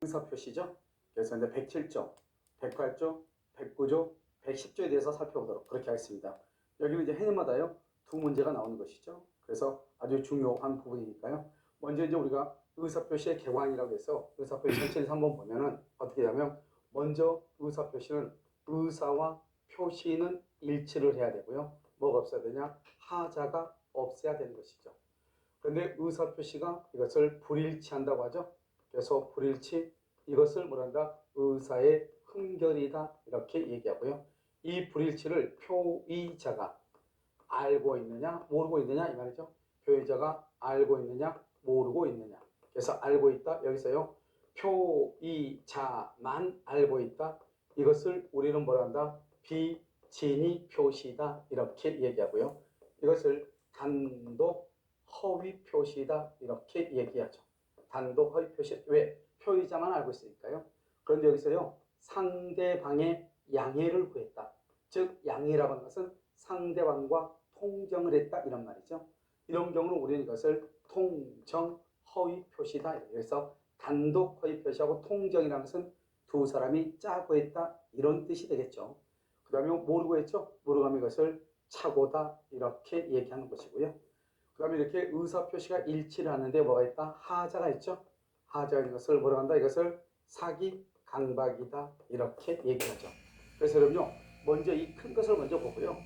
의사표시죠. 그래서 이제 107조, 108조, 109조, 110조에 대해서 살펴보도록 그렇게 하겠습니다. 여기는 이제 해마다요 두 문제가 나오는 것이죠. 그래서 아주 중요한 부분이니까요. 먼저 이제 우리가 의사표시의 개관이라고 해서 의사표시 전체에서 한번 보면은 어떻게 하냐면 먼저 의사표시는 의사와 표시는 일치를 해야 되고요. 뭐가 없어야 되냐? 하자가 없어야 되는 것이죠. 그런데 의사표시가 이것을 불일치한다고 하죠. 그래서 불일치, 이것을 뭐란다? 의사의 흠결이다 이렇게 얘기하고요. 이 불일치를 표의자가 알고 있느냐 모르고 있느냐 이 말이죠. 표의자가 알고 있느냐 모르고 있느냐. 그래서 알고 있다 여기서요. 표의자만 알고 있다. 이것을 우리는 뭐란다? 비진의 표시다 이렇게 얘기하고요. 이것을 단독 허위 표시다 이렇게 얘기하죠. 단독 허위 표시. 왜? 표의자만 알고 있으니까요. 그런데 여기서요. 상대방의 양해를 구했다. 즉 양해라고 하는 것은 상대방과 통정을 했다 이런 말이죠. 이런 경우는 우리는 이것을 통정 허위 표시다. 그래서 단독 허위 표시하고 통정이라는 것은 두 사람이 짜고 했다 이런 뜻이 되겠죠. 그 다음에 모르고 했죠. 모르고 하면 이것을 착오다 이렇게 얘기하는 것이고요. 그 다음에 이렇게 의사표시가 일치를 하는데 뭐가 있다? 하자가 있죠. 하자가 있는 것을 뭐라고 한다? 이것을 사기 강박이다 이렇게 얘기하죠. 그래서 여러분요 먼저 이 큰 것을 먼저 보고요.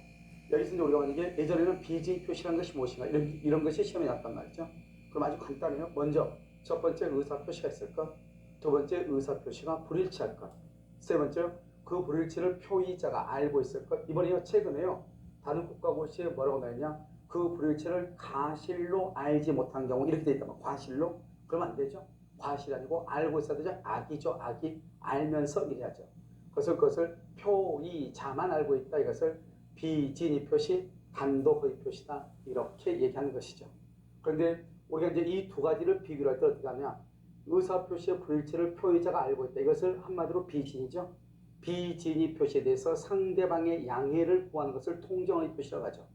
여기서 이제 우리가 만약에 예전에는 비진의 표시라는 것이 무엇인가 이런 것이 시험에 났단 말이죠. 그럼 아주 간단해요. 먼저 첫 번째 의사표시가 있을 것, 두 번째 의사표시가 불일치할 것, 세 번째 그 불일치를 표의자가 알고 있을 것. 이번에요 최근에요 다른 국가고시에 뭐라고 나왔냐? 그 불일치를 가실로 알지 못한 경우 이렇게 돼 있다면 과실로? 그러면 안 되죠. 과실이 아니고 알고 있어야 되죠. 악이죠. 악이 알면서 이래야죠. 그래서 그것을 표의자만 알고 있다. 이것을 비진의 표시, 단독 허위 표시다. 이렇게 얘기하는 것이죠. 그런데 우리가 이제 이 두 가지를 비교할 때 어떻게 하냐? 의사표시의 불일치를 표의자가 알고 있다. 이것을 한마디로 비진이죠. 비진의 표시에 대해서 상대방의 양해를 구하는 것을 통정의 표시라고 하죠.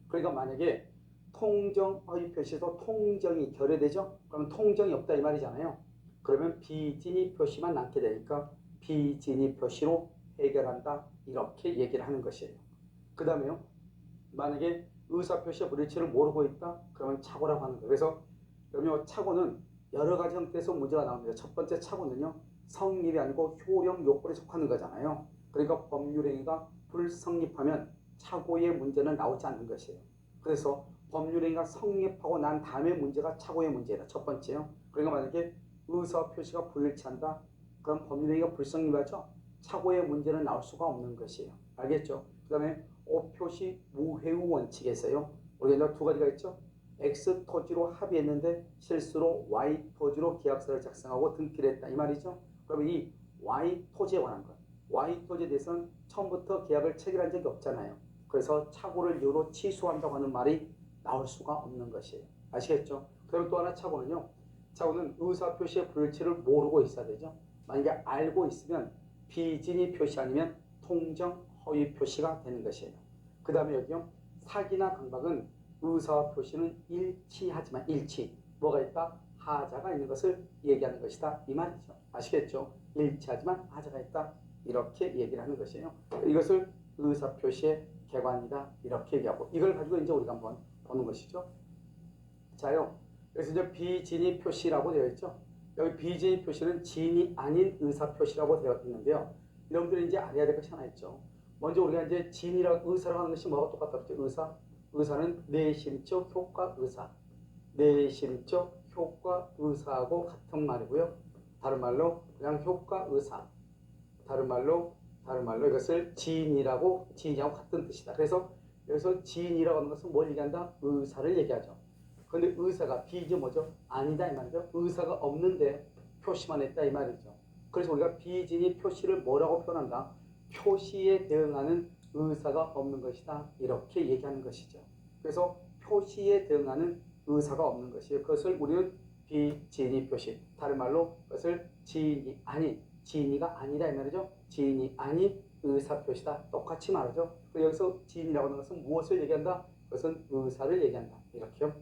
그러니까 만약에 통정의 표시에서 통정이 결여되죠? 그러면 통정이 없다 이 말이잖아요. 그러면 비진의 표시만 남게 되니까 비진의 표시로 해결한다 이렇게 얘기를 하는 것이에요. 그 다음에요. 만약에 의사표시의 불일치를 모르고 있다? 그러면 착오라고 하는 거예요. 그래서 여러분 착오는 여러 가지 형태에서 문제가 나옵니다. 첫 번째 착오는요. 성립이 아니고 효력 요건에 속하는 거잖아요. 그러니까 법률행위가 불성립하면 착오의 문제는 나오지 않는 것이에요. 그래서 법률행위가 성립하고 난 다음에 문제가 착오의 문제다. 첫 번째요. 그러니까 만약에 의사표시가 불일치한다? 그럼 법률행위가 불성립하죠? 착오의 문제는 나올 수가 없는 것이에요. 알겠죠? 그 다음에 O표시 무회유 원칙에서요. 우리가 두 가지가 있죠. X 토지로 합의했는데 실수로 Y 토지로 계약서를 작성하고 등기를 했다. 이 말이죠. 그러면 이 Y 토지에 관한 것. Y 토지에 대해서는 처음부터 계약을 체결한 적이 없잖아요. 그래서 착오를 이유로 취소한다고 하는 말이 나올 수가 없는 것이에요. 아시겠죠? 그리고 또 하나 착오는요. 착오는 의사표시의 불일치를 모르고 있어야 되죠. 만약에 알고 있으면 비진의 표시 아니면 통정 허위 표시가 되는 것이에요. 그 다음에 여기요. 사기나 강박은 의사와 표시는 일치하지만 일치. 뭐가 있다? 하자가 있는 것을 얘기하는 것이다. 이 말이죠. 아시겠죠? 일치하지만 하자가 있다. 이렇게 얘기를 하는 것이에요. 이것을 의사표시의 개관이다. 이렇게 얘기하고 이걸 가지고 이제 우리가 한번 보는 것이죠. 자요. 그래서 이제 비진의 표시라고 되어 있죠. 여기 비진의 표시는 진이 아닌 의사표시라고 되어 있는데요. 여러분들이 이제 알아야 될 것이 하나 있죠. 먼저 우리가 이제 진이라고 의사라고 하는 것이 뭐가 똑같다 그랬죠? 의사. 의사는 내심적 효과 의사. 내심적 효과 의사하고 같은 말이고요. 다른 말로 그냥 효과 의사. 다른 말로 이것을 진이라고 같은 뜻이다. 그래서 여기서 진이라고 하는 것은 뭘 얘기한다? 의사를 얘기하죠. 그런데 의사가 비지 뭐죠? 아니다 이 말이죠. 의사가 없는데 표시만 했다 이 말이죠. 그래서 우리가 비진이 표시를 뭐라고 표현한다? 표시에 대응하는 의사가 없는 것이다. 이렇게 얘기하는 것이죠. 그래서 표시에 대응하는 의사가 없는 것이에요. 그것을 우리는 비진이 표시. 다른 말로 그것을 진이 아닌, 진이가 아니다 이 말이죠. 진이 아닌 의사 표시다. 똑같이 말하죠. 여기서 진이라고 하는 것은 무엇을 얘기한다? 그것은 의사를 얘기한다. 이렇게요.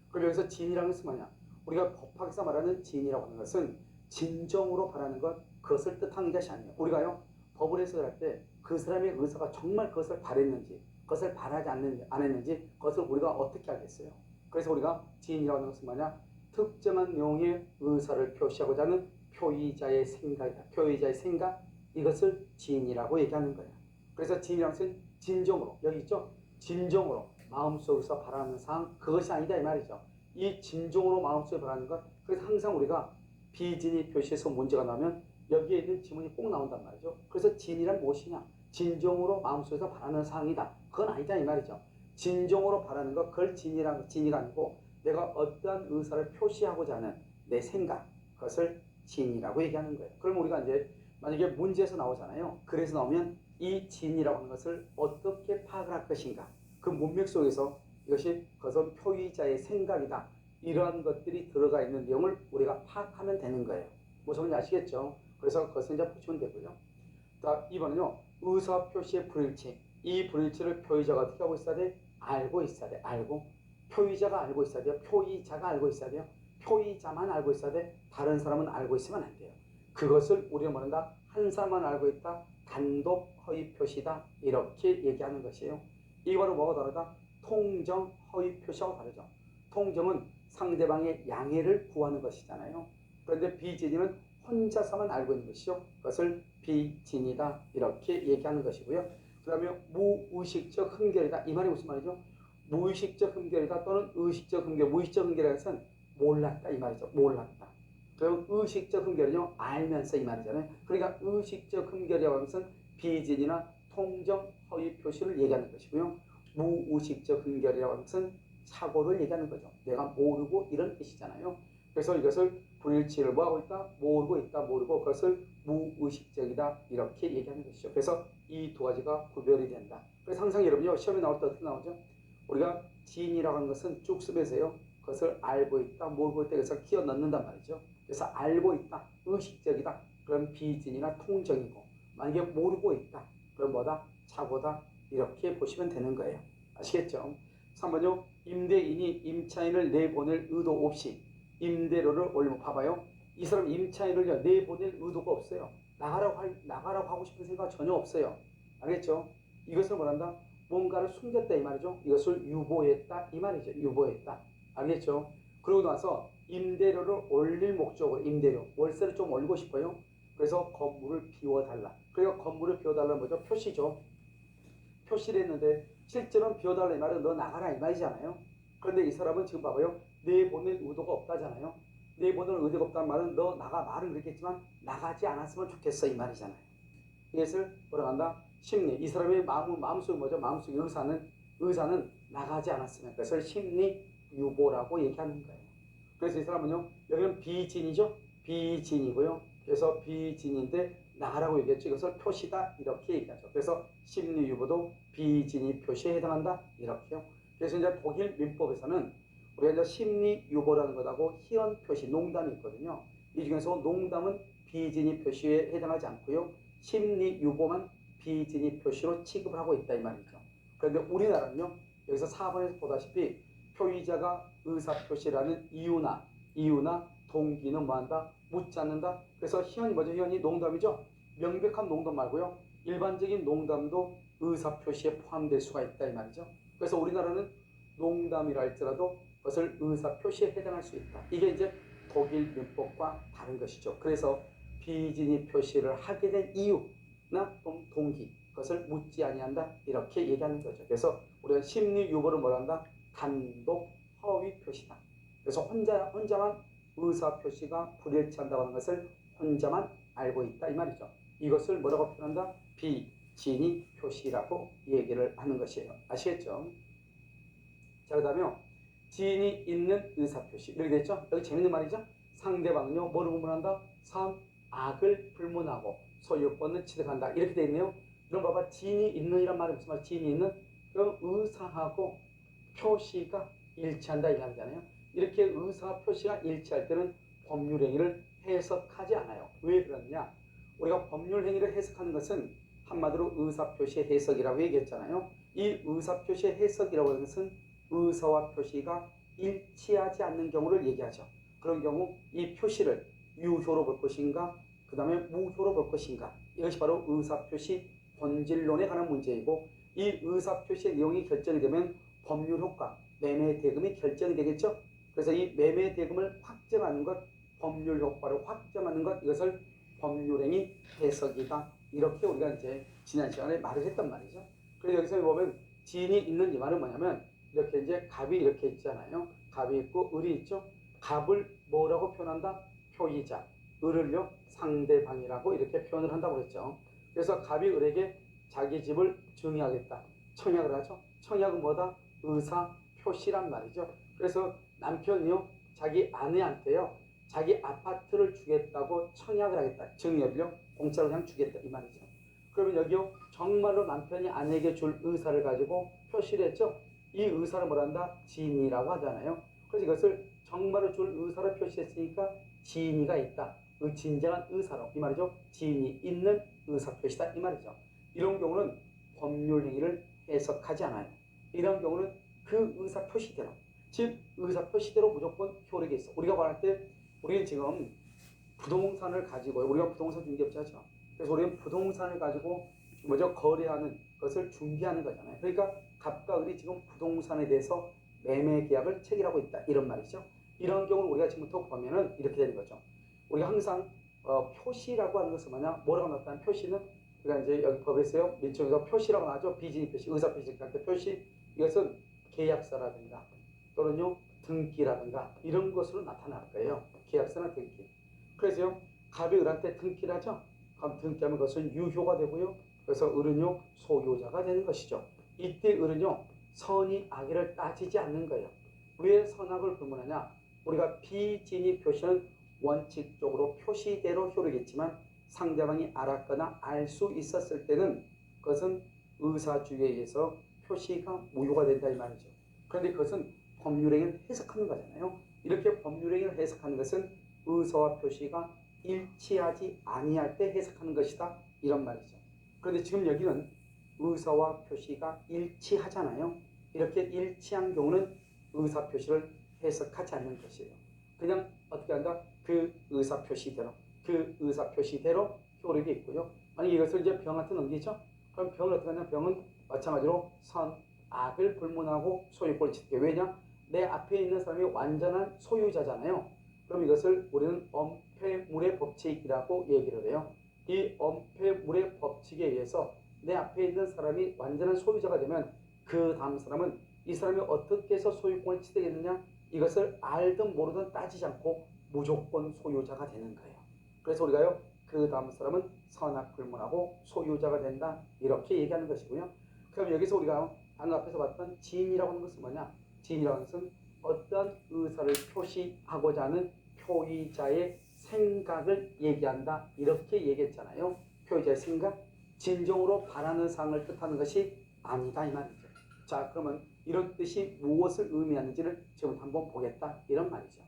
그럼 여기서 진이라는 것은 뭐냐? 우리가 법학에서 말하는 진이라고 하는 것은 진정으로 바라는 것, 그것을 뜻하는 것이 아니에요. 우리가요, 법을 해석할 때 그 사람의 의사가 정말 그것을 바랬는지, 그것을 바라지 안 했는지, 그것을 우리가 어떻게 알겠어요? 그래서 우리가 지인이라고 하는 것은 뭐냐? 특정한 내용의 의사를 표시하고자 하는 표의자의 생각이다. 표의자의 생각, 이것을 지인이라고 얘기하는 거예요. 그래서 지인이라는 것은 진정으로, 여기 있죠? 진정으로 마음속에서 바라는 사항, 그것이 아니다 이 말이죠. 이 진정으로 마음속에 바라는 것, 그래서 항상 우리가 비진이 표시에서 문제가 나면 여기에 있는 지문이 꼭 나온단 말이죠. 그래서 진이란 무엇이냐? 진정으로 마음속에서 바라는 사항이다. 그건 아니다 이 말이죠. 진정으로 바라는 것, 그걸 진이가 아니고 내가 어떠한 의사를 표시하고자 하는 내 생각, 그것을 진이라고 얘기하는 거예요. 그럼 우리가 이제 만약에 문제에서 나오잖아요. 그래서 나오면 이 진이라고 하는 것을 어떻게 파악을 할 것인가? 그 문맥 속에서 이것이 그것은 표의자의 생각이다. 이러한 것들이 들어가 있는 내용을 우리가 파악하면 되는 거예요. 무슨 말인지 아시겠죠? 그래서 그것을 이제 보시면 되고요. 자, 2번은요. 의사표시의 불일치. 이 불일치를 표의자가 어떻게 하고 있어야 돼? 알고 있어야 돼. 알고. 표의자가 알고 있어야 돼요. 표의자가 알고 있어야 돼요. 표의자만 알고 있어야 돼. 다른 사람은 알고 있으면 안 돼요. 그것을 우리가 뭐란다? 한 사람만 알고 있다. 단독 허위 표시다. 이렇게 얘기하는 것이에요. 이거는 뭐가 다르다? 통정 허위 표시하고 다르죠. 통정은 상대방의 양해를 구하는 것이잖아요. 그런데 비진이는 혼자서만 알고 있는 것이죠. 그것을 비진이다 이렇게 얘기하는 것이고요. 그 다음에 무의식적 흠결이다. 이 말이 무슨 말이죠? 무의식적 흠결이다 또는 의식적 흠결. 무의식적 흠결이라는 것은 몰랐다 이 말이죠. 몰랐다. 그리고 의식적 흠결은요, 알면서 이 말이잖아요. 그러니까 의식적 흠결이라고 하는 것은 비진이나 통정 허위 표시를 얘기하는 것이고요. 무의식적 흠결이라고 하는 것은 사고를 얘기하는 거죠. 내가 모르고 이런 뜻이잖아요. 그래서 이것을 불일치를 뭐하고 있다? 모르고 있다. 모르고 그것을 무의식적이다. 이렇게 얘기하는 것이죠. 그래서 이 두 가지가 구별이 된다. 그래서 항상 여러분요, 시험에 나올 때 어떻게 나오죠? 우리가 지인이라고 하는 것은 쭉 쓰면서요. 그것을 알고 있다. 모르고 있다. 그래서 끼워 넣는단 말이죠. 그래서 알고 있다. 의식적이다. 그럼 비진이나 통정이고, 만약에 모르고 있다. 그럼 뭐다? 착오다. 이렇게 보시면 되는 거예요. 아시겠죠? 3번요. 임대인이 임차인을 내보낼 의도 없이 임대료를 올리면, 봐봐요. 이 사람 임차인을 내보낼 의도가 없어요. 나가라고 하고 싶은 생각 전혀 없어요. 알겠죠? 이것을 뭐란다? 뭔가를 숨겼다 이 말이죠. 이것을 유보했다 이 말이죠. 유보했다. 알겠죠? 그러고 나서 임대료를 올릴 목적으로, 임대료, 월세를 좀 올리고 싶어요. 그래서 건물을 비워달라. 그러니까 건물을 비워달라는 뭐죠? 표시죠. 표시를 했는데 실제로는 비워달라 이 말은 너 나가라 이 말이잖아요. 그런데 이 사람은 지금 봐봐요. 내보낼 의도가 없다잖아요. 내보낼 의도가 없다는 말은 너 나가, 말은 그랬겠지만 나가지 않았으면 좋겠어 이 말이잖아요. 이것을 뭐라고 한다? 심리. 이 사람의 마음속이 뭐죠? 마음속의 의사는 나가지 않았으면, 그래서 심리 유보라고 얘기하는 거예요. 그래서 이 사람은요, 여기는 비진이죠? 비진이고요. 그래서 비진인데 나가라고 얘기했죠. 이것을 표시다 이렇게 얘기하죠. 그래서 심리 유보도 비진이 표시에 해당한다 이렇게요. 그래서 이제 독일 민법에서는 우리가 이제 심리 유보라는 것하고 희연 표시, 농담이 있거든요. 이 중에서 농담은 비진이 표시에 해당하지 않고요. 심리 유보만 비진이 표시로 취급을 하고 있다 이 말이죠. 그런데 우리나라는요, 여기서 4번에서 보다시피 표의자가 의사표시라는 이유나 동기는 뭐한다? 묻지 않는다. 그래서 희연이 뭐죠? 희연이 농담이죠. 명백한 농담 말고요. 일반적인 농담도 의사표시에 포함될 수가 있다 이 말이죠. 그래서 우리나라는 농담이라 할지라도 그것을 의사표시에 해당할 수 있다. 이게 이제 독일 민법과 다른 것이죠. 그래서 비진이 표시를 하게 된 이유나 동기, 그것을 묻지 아니한다 이렇게 얘기하는 거죠. 그래서 우리가 심리 유보를 뭐란다? 단독 허위 표시다. 그래서 혼자만 의사 표시가 불일치한다고 하는 것을 혼자만 알고 있다 이 말이죠. 이것을 뭐라고 표현한다? 비진이 표시라고 얘기를 하는 것이에요. 아시겠죠? 자, 그 다음에 지인이 있는 의사표시. 이렇게 됐죠? 여기 재밌는 말이죠? 상대방은요, 뭐를 불문한다? 3. 악을 불문하고 소유권을 취득한다. 이렇게 돼 있네요. 그럼 봐봐. 지인이 있는 이란 말이 무슨 말? 지인이 있는? 그럼 의사하고 표시가 일치한다 이 말이잖아요. 이렇게 의사 표시가 일치할 때는 법률 행위를 해석하지 않아요. 왜 그러느냐? 우리가 법률 행위를 해석하는 것은 한마디로 의사 표시의 해석이라고 얘기했잖아요. 이 의사 표시의 해석이라고 하는 것은 의사와 표시가 일치하지 않는 경우를 얘기하죠. 그런 경우 이 표시를 유효로 볼 것인가, 그 다음에 무효로 볼 것인가. 이것이 바로 의사표시 본질론에 관한 문제이고, 이 의사표시의 내용이 결정이 되면 법률 효과, 매매 대금이 결정이 되겠죠. 그래서 이 매매 대금을 확정하는 것, 법률 효과를 확정하는 것, 이것을 법률행위 해석이다. 이렇게 우리가 이제 지난 시간에 말을 했단 말이죠. 그래서 여기서 보면 지인이 있는 이 말은 뭐냐면, 이렇게 이제 갑이 이렇게 있잖아요. 갑이 있고 을이 있죠. 갑을 뭐라고 표현한다? 표의자. 을을요 상대방이라고 이렇게 표현을 한다고 했죠. 그래서 갑이 을에게 자기 집을 증여하겠다. 청약을 하죠. 청약은 뭐다? 의사 표시란 말이죠. 그래서 남편이요 자기 아내한테요 자기 아파트를 주겠다고 청약을 하겠다. 증여를요 공짜로 그냥 주겠다 이 말이죠. 그러면 여기요 정말로 남편이 아내에게 줄 의사를 가지고 표시를 했죠. 이 의사를 뭐란다? 지인이라고 하잖아요. 그래서 이것을 정말로 줄 의사를 표시했으니까 지인이가 있다. 진정한 의사로 이 말이죠. 지인이 있는 의사 표시다 이 말이죠. 이런 경우는 법률 행위를 해석하지 않아요. 이런 경우는 그 의사 표시대로, 즉 의사 표시대로 무조건 효력이 있어. 우리가 말할 때 우리는 지금 부동산을 가지고 우리가 부동산 중개업자죠. 그래서 우리는 부동산을 가지고 먼저 거래하는 것을 준비하는 거잖아요. 그러니까 갑과 을이 지금 부동산에 대해서 매매 계약을 체결하고 있다 이런 말이죠. 이런 경우를 우리가 지금부터 보면은 이렇게 되는 거죠. 우리가 항상 표시라고 하는 것은 뭐라고 나타나는 표시는 우리가 이제 여기 법에서요 민청에서 표시라고 나죠. 비진입 표시, 의사 표시 할 때 표시 이것은 계약서라든가 또는요 등기라든가 이런 것으로 나타날 거예요. 계약서나 등기. 그래서요 갑이 을한테 등기를 하죠. 그럼 등기하면 그것은 유효가 되고요. 그래서 을은요 소유자가 되는 것이죠. 이때 을은요 선의 악의를 따지지 않는 거예요. 왜 선악을 불문하냐? 우리가 비진입 표시는 원칙적으로 표시대로 효력이 있지만 상대방이 알았거나 알 수 있었을 때는 그것은 의사주의에 의해서 표시가 무효가 된다 이 말이죠. 그런데 그것은 법률행위를 해석하는 거잖아요. 이렇게 법률행위를 해석하는 것은 의사와 표시가 일치하지 아니할 때 해석하는 것이다 이런 말이죠. 그런데 지금 여기는 의사와 표시가 일치하잖아요. 이렇게 일치한 경우는 의사 표시를 해석하지 않는 것이에요. 그냥 어떻게 한다? 그 의사 표시대로 효력이 있고요. 만약 이것을 이제 병한테 넘기죠. 그럼 병을 어떻게 하냐? 병은 마찬가지로 선, 악을 불문하고 소유권을 지키게. 왜냐? 내 앞에 있는 사람이 완전한 소유자잖아요. 그럼 이것을 우리는 엄폐물의 법칙이라고 얘기를 해요. 이 엄폐물의 법칙에 의해서 내 앞에 있는 사람이 완전한 소유자가 되면 그 다음 사람은 이 사람이 어떻게 해서 소유권을 취득했느냐? 이것을 알든 모르든 따지지 않고 무조건 소유자가 되는 거예요. 그래서 우리가요 그 다음 사람은 선악 불문하고 소유자가 된다 이렇게 얘기하는 것이고요. 그럼 여기서 우리가 방금 앞에서 봤던 지인이라고 하는 것은 뭐냐? 지인이라는 것은 어떤 의사를 표시하고자 하는 표의자의 생각을 얘기한다 이렇게 얘기했잖아요. 표의자의 생각, 진정으로 바라는 사항을 뜻하는 것이 아니다 이 말이죠. 자 그러면 이런 뜻이 무엇을 의미하는지를 지금 한번 보겠다 이런 말이죠.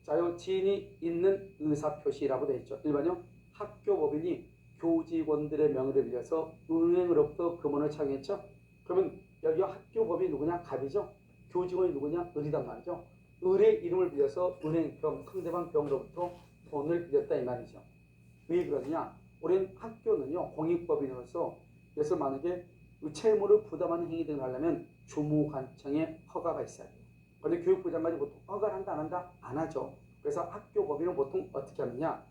자, 요 지인이 있는 의사표시라고 되어 있죠. 일반형 학교법인이 교직원들의 명의를 빌려서 은행으로부터 금원을 청했죠. 그러면 여기 학교법이 누구냐? 갑이죠. 교직원이 누구냐? 을이단 말이죠. 을의 이름을 빌려서 은행 병, 상대방 병으로부터 돈을 빌렸다 이 말이죠. 왜 그러느냐? 우리는 학교는요 공익법인으로서 그래서 만약에 채무를 부담하는 행위 등을 하려면 주무관청의 허가가 있어야 돼요. 그런데 교육부 장관이 보통 허가를 한다 안 한다? 안 하죠. 그래서 학교법인은 보통 어떻게 하느냐?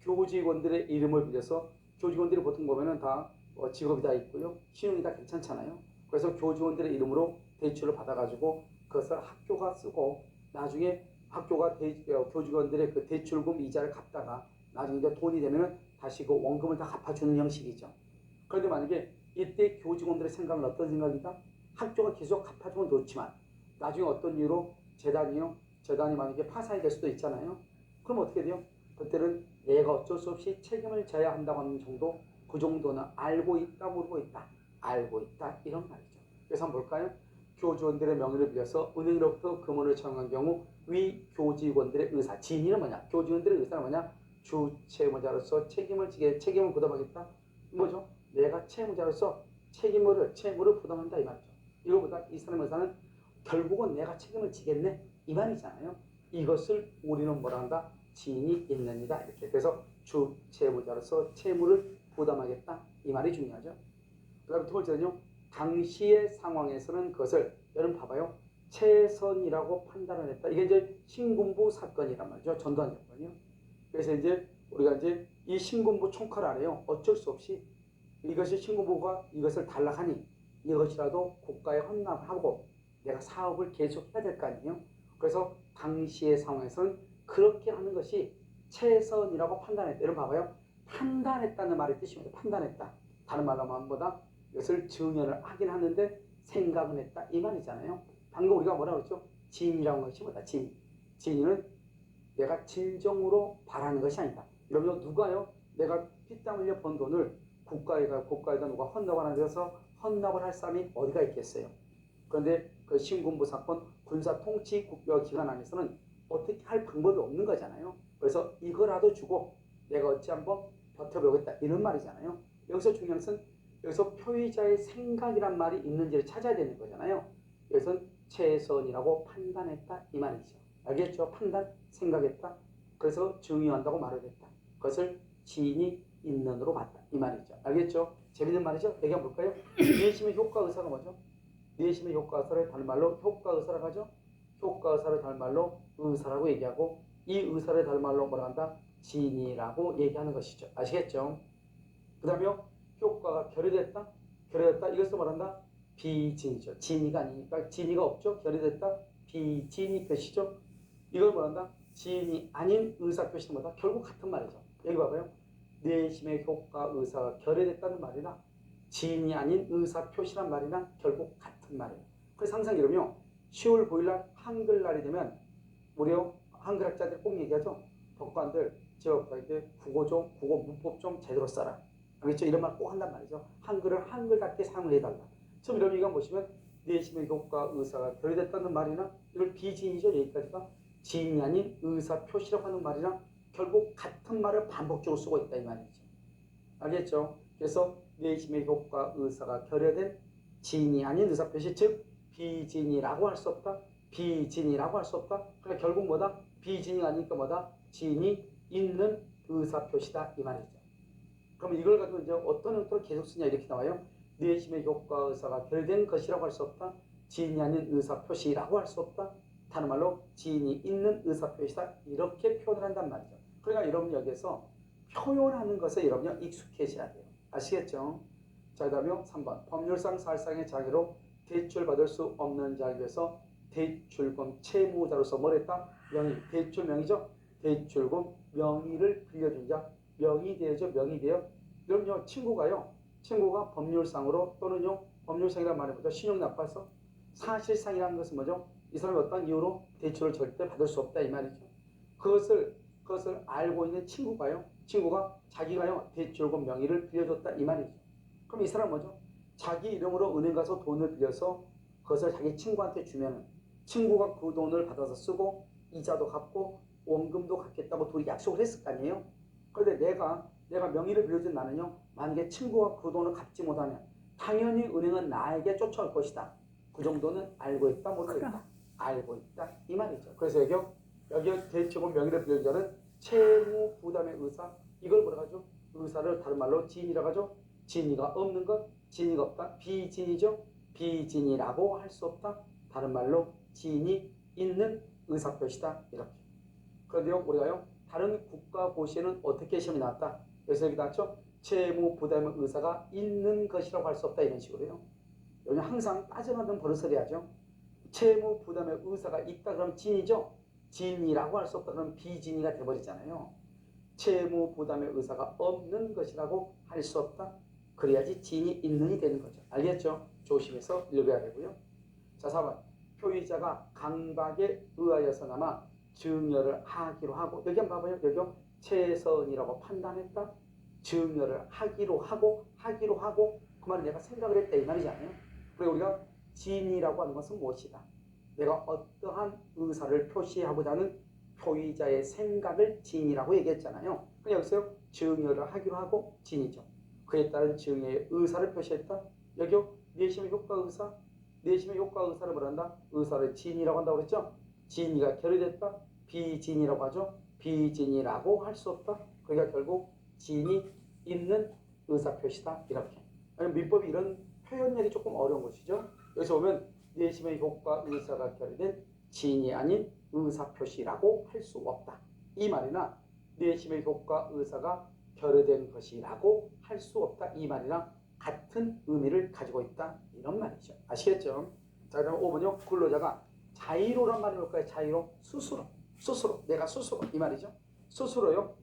교직원들의 이름을 빌려서 교직원들이 보통 보면은 다 직업이 다 있고요. 신용이 다 괜찮잖아요. 그래서 교직원들의 이름으로 대출을 받아가지고 그것을 학교가 쓰고 나중에 학교가 교직원들의 그 대출금 이자를 갚다가 나중에 이제 돈이 되면은 다시 그 원금을 다 갚아주는 형식이죠. 그런데 만약에 이때 교직원들의 생각은 어떤 생각이다? 학교가 계속 갚아주면 좋지만 나중에 어떤 이유로 재단이 만약에 파산이 될 수도 있잖아요. 그럼 어떻게 돼요? 그때는 내가 어쩔 수 없이 책임을 져야 한다고 하는 정도, 그 정도는 알고 있다, 모르고 있다, 알고 있다 이런 말이죠. 그래서 한번 볼까요? 교직원들의 명의를 빌려서 은행으로부터 금원을 청한 경우 위 교직원들의 의사, 지인은 뭐냐? 교직원들의 의사는 뭐냐? 주채무자로서 책임을 부담하겠다. 뭐죠? 내가 채무자로서 채무를 부담한다 이 말이죠. 이거보다 이 사람의 의사는 결국은 내가 책임을 지겠네 이 말이잖아요. 이것을 우리는 뭐라 한다? 진이 있느니라 이렇게. 그래서 주채무자로서 채무를 부담하겠다 이 말이 중요하죠. 그다음 두 번째는요. 당시의 상황에서는 그것을 여러분 봐봐요. 최선이라고 판단을 했다. 이게 이제 신군부 사건이란 말이죠. 전두환 사건이요. 그래서 이제 우리가 이제 이 신군부 총칼 아래요. 어쩔 수 없이 이것이 신군부가 이것을 단락하니 이것이라도 국가에 헌납하고 내가 사업을 계속해야 될 거 아니에요. 그래서 당시의 상황에서는 그렇게 하는 것이 최선이라고 판단했다. 여러분 봐봐요. 판단했다는 말의 뜻이 뭐예요? 판단했다. 다른 말로 하면 뭐다? 이것을 증언을 하긴 하는데 생각은 했다. 이 말이잖아요. 방금 우리가 뭐라고 했죠? 진이라는 것이 뭐다? 진. 진은 내가 진정으로 바라는 것이 아니다. 여러분 누가요? 내가 피땀 흘려 번 돈을 국가에다 누가 헌납을 하는 데서 헌납을 할 사람이 어디가 있겠어요? 그런데 그 신군부 사건 군사 통치 기관 안에서는 어떻게 할 방법이 없는 거잖아요. 그래서 이거라도 주고 내가 어찌 한번 버텨보겠다 이런 말이잖아요. 여기서 중요한 것은 여기서 표의자의 생각이란 말이 있는지를 찾아야 되는 거잖아요. 여기서는 최선이라고 판단했다 이 말이죠. 알겠죠? 판단, 생각했다. 그래서 증여한다고 말을 했다. 그것을 지인이 있는으로 봤다 이 말이죠. 알겠죠? 재밌는 말이죠? 얘기 한번 볼까요? 내심의 효과 의사가 뭐죠? 내심의 효과 의사를 다른 말로 효과 의사라고 하죠. 효과 의사를 다른 말로 의사라고 얘기하고 이 의사를 다른 말로 뭐라 한다? 진이라고 얘기하는 것이죠. 아시겠죠? 그 다음에 효과가 결여됐다? 결여됐다. 이것을 말한다? 비진이죠. 진이가 아니니까 진이가 없죠. 결여됐다? 비진이 표시죠. 이걸 말한다? 진이 아닌 의사 표시는 뭐다? 결국 같은 말이죠. 여기 봐봐요. 내심의 효과 의사가 결여됐다는 말이나 진이 아닌 의사 표시란 말이나 결국 같은 말이에요. 그래서 항상 이러면 10월 9일날 한글날이 되면 무려 한글학자들 꼭 얘기하죠. 법관들 제법관들 국어 문법 좀 제대로 써라. 알겠죠? 이런 말 꼭 한단 말이죠. 한글을 한글답게 사용을 해달라. 처음 이런 얘기가 보시면 내심의 효과 의사가 결여됐다는 말이나 이걸 비진이죠. 여기까지가 진이 아닌 의사 표시라고 하는 말이랑 결국 같은 말을 반복적으로 쓰고 있다 이 말이죠. 알겠죠? 그래서 내심의 효과 의사가 결여된 진이 아닌 의사 표시 즉 비진이라고 할 수 없다. 비진이라고 할 수 없다. 그러니까 결국 뭐다? 비진이 아니니까 뭐다? 진이 있는 의사 표시다 이 말이죠. 그럼 이걸 가지고 이제 어떤 형태로 계속 쓰냐 이렇게 나와요. 내심의 효과 의사가 결여된 것이라고 할 수 없다. 진이 아닌 의사 표시라고 할 수 없다. 다른 말로 진이 있는 의사 표시다 이렇게 표현을 한단 말이죠. 그러니까 여러분 여기에서 표현하는 것에 여러분이 익숙해져야 돼요. 아시겠죠? 자, 그 다음에 3번 법률상 사실상의 장애로 대출받을 수 없는 자에 비해서 대출금 채무자로서 뭘 했다? 명의, 대출명의죠? 대출금 명의를 빌려준 자, 명의되어죠? 명의되어. 그럼요, 친구가 법률상으로 또는요, 법률상이란 말이 뭐죠? 신용 나빠서 사실상이라는 것은 뭐죠? 이 사람이 어떤 이유로 대출을 절대 받을 수 없다 이 말이죠. 그것을 알고 있는 친구가 자기가요 대출금 명의를 빌려줬다 이 말이죠. 그럼 이 사람 뭐죠? 자기 이름으로 은행 가서 돈을 빌려서 그것을 자기 친구한테 주면 친구가 그 돈을 받아서 쓰고 이자도 갚고 원금도 갚겠다고 둘이 약속을 했을 거 아니에요. 그런데 내가 명의를 빌려준 나는요, 만약에 친구가 그 돈을 갚지 못하면 당연히 은행은 나에게 쫓아올 것이다. 그 정도는 알고 있다 모르고 있다. 알고 있다 이 말이죠. 그래서 여기 대출금 명의를 빌려준 자는 채무 부담의 의사, 이걸 뭐라 하죠? 의사를 다른 말로 진이라고 하죠. 진이가 없는 것, 진이가 없다. 비진이죠. 비진이라고 할 수 없다. 다른 말로 진이 있는 의사 표시다 이렇게. 그런데요 우리가요 다른 국가 고시에는 어떻게 시험이 나왔다. 그래서 여기 나왔죠. 채무 부담의 의사가 있는 것이라고 할 수 없다 이런 식으로요. 여기 항상 빠져나가는 버릇을 해야죠. 채무 부담의 의사가 있다 그러면 진이죠. 진이라고 할 수 없다 그러면 비진이가 돼버리잖아요. 채무 부담의 의사가 없는 것이라고 할 수 없다. 그래야지 진이 있는이 되는 거죠. 알겠죠? 조심해서 읽어야 되고요. 자, 4번. 표의자가 강박에 의하여서나마 증여를 하기로 하고, 여기 한번 봐봐요. 여기 최선이라고 판단했다. 증여를 하기로 하고 그 말은 내가 생각을 했다 이 말이잖아요. 그리고 우리가 진이라고 하는 것은 무엇이다? 내가 어떠한 의사를 표시하고자 하는 표의자의 생각을 진이라고 얘기했잖아요. 그럼 여기서 증여를 하기로 하고 진이죠. 그에 따른 증여의 의사를 표시했다. 여기 내심의 효과 의사, 내심의 효과 의사를 뭐란다? 의사를 진이라고 한다고 그랬죠. 진이가 결여됐다. 비진이라고 하죠. 비진이라고 할 수 없다. 그러니까 결국 진이 있는 의사표시다. 이렇게. 민법이 이런 표현력이 조금 어려운 것이죠. 여기서 보면 내심의 효과 의사가 결의된 진이 아닌 의사표시라고 할 수 없다. 이 말이나 내심의 효과 의사가 결의된 것이라고 할 수 없다. 이 말이랑 같은 의미를 가지고 있다. 이런 말이죠. 아시겠죠? 자, 그럼 5번요. 근로자가 자의로란 말이 뭘까요? 자의로? 스스로. 내가 스스로. 이 말이죠. 스스로요.